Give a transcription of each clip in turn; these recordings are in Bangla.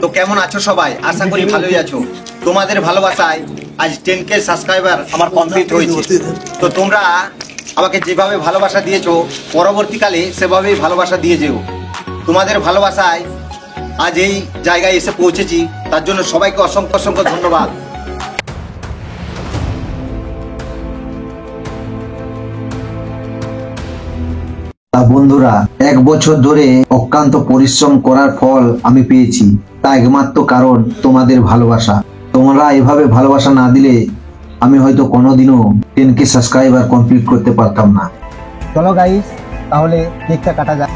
তো কেমন আছো সবাই? আশা করি ভালোই আছো। তোমাদের ভালোবাসায় আজ 10K সাবস্ক্রাইবার আমার কমপ্লিট হয়েছে। তো তোমরা আমাকে যেভাবে ভালোবাসা দিয়েছো পরবর্তীকালে সেভাবেই ভালোবাসা দিয়ে যেও। তোমাদের ভালোবাসায় আজ এই জায়গায় এসে পৌঁছেছি, তার জন্য সবাইকে অসংখ্য অসংখ্য ধন্যবাদ। বন্ধুরা, 1 বছর ধরে অক্লান্ত পরিশ্রম করার ফল আমি পেয়েছি, তা একমাত্র কারণ তোমাদের ভালোবাসা। তোমরা এভাবে ভালোবাসা না দিলে আমি হয়তো কোনোদিনও 10K সাবস্ক্রাইবার কমপ্লিট করতে পারতাম না। চলো গাইস, তাহলে কেকটা কাটা যাক।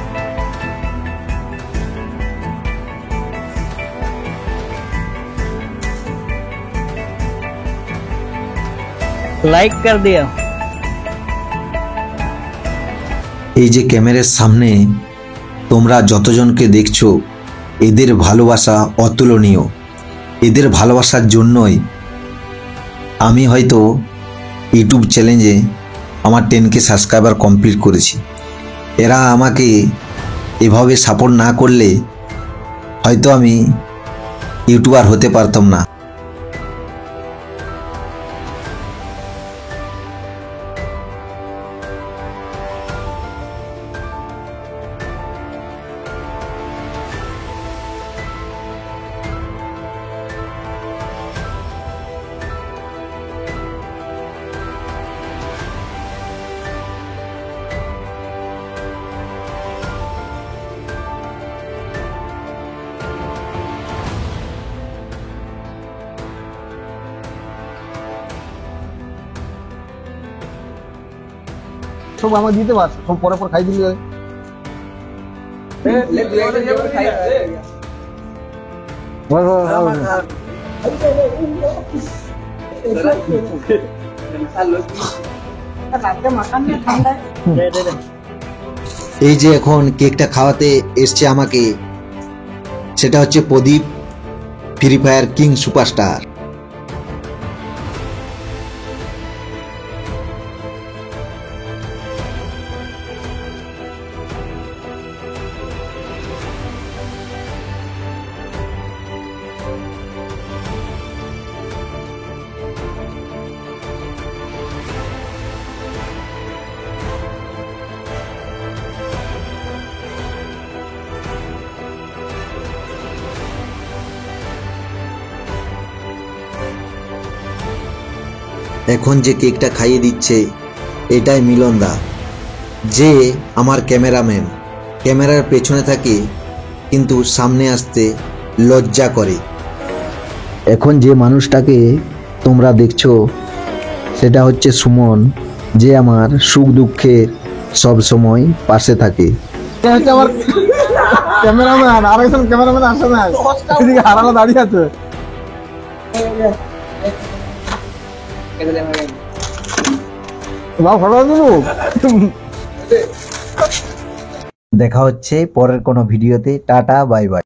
लाइक कर दिया। এই যে ক্যামেরার সামনে তোমরা যতজনকে দেখছো, এদের ভালোবাসা অতুলনীয়। এদের ভালোবাসার জন্যই আমি হয়তো ইউটিউব চ্যালেঞ্জে আমার 10K সাবস্ক্রাইবার কমপ্লিট করেছি। এরা আমাকে এভাবে সাপোর্ট না করলে হয়তো আমি ইউটিউবার হতে পারতাম না। সব আমাকে দিতে পার, সব পরে পর খাই দিলে এই যে এখন কেকটা খাওয়াতে এসছে আমাকে, সেটা হচ্ছে প্রদীপ, ফ্রি ফায়ার কিং সুপারস্টার। এখন যে কেকটা খাইয়ে দিচ্ছে এটাই মিলন দা, যে আমার ক্যামেরাম্যান। ক্যামেরার পেছনে থাকে কিন্তু সামনে আসতে লজ্জা করে। এখন যে মানুষটাকে তোমরা দেখছো সেটা হচ্ছে সুমন, যে আমার সুখ দুঃখে সব সময় পাশে থাকে। হচ্ছে আমার ক্যামেরাম্যান, আর একজন ক্যামেরাম্যান আসে না, এদিকে হারানো দাঁড়িয়ে আছে। দেখা হচ্ছে পরের কোনো ভিডিওতে। Tata, bye bye.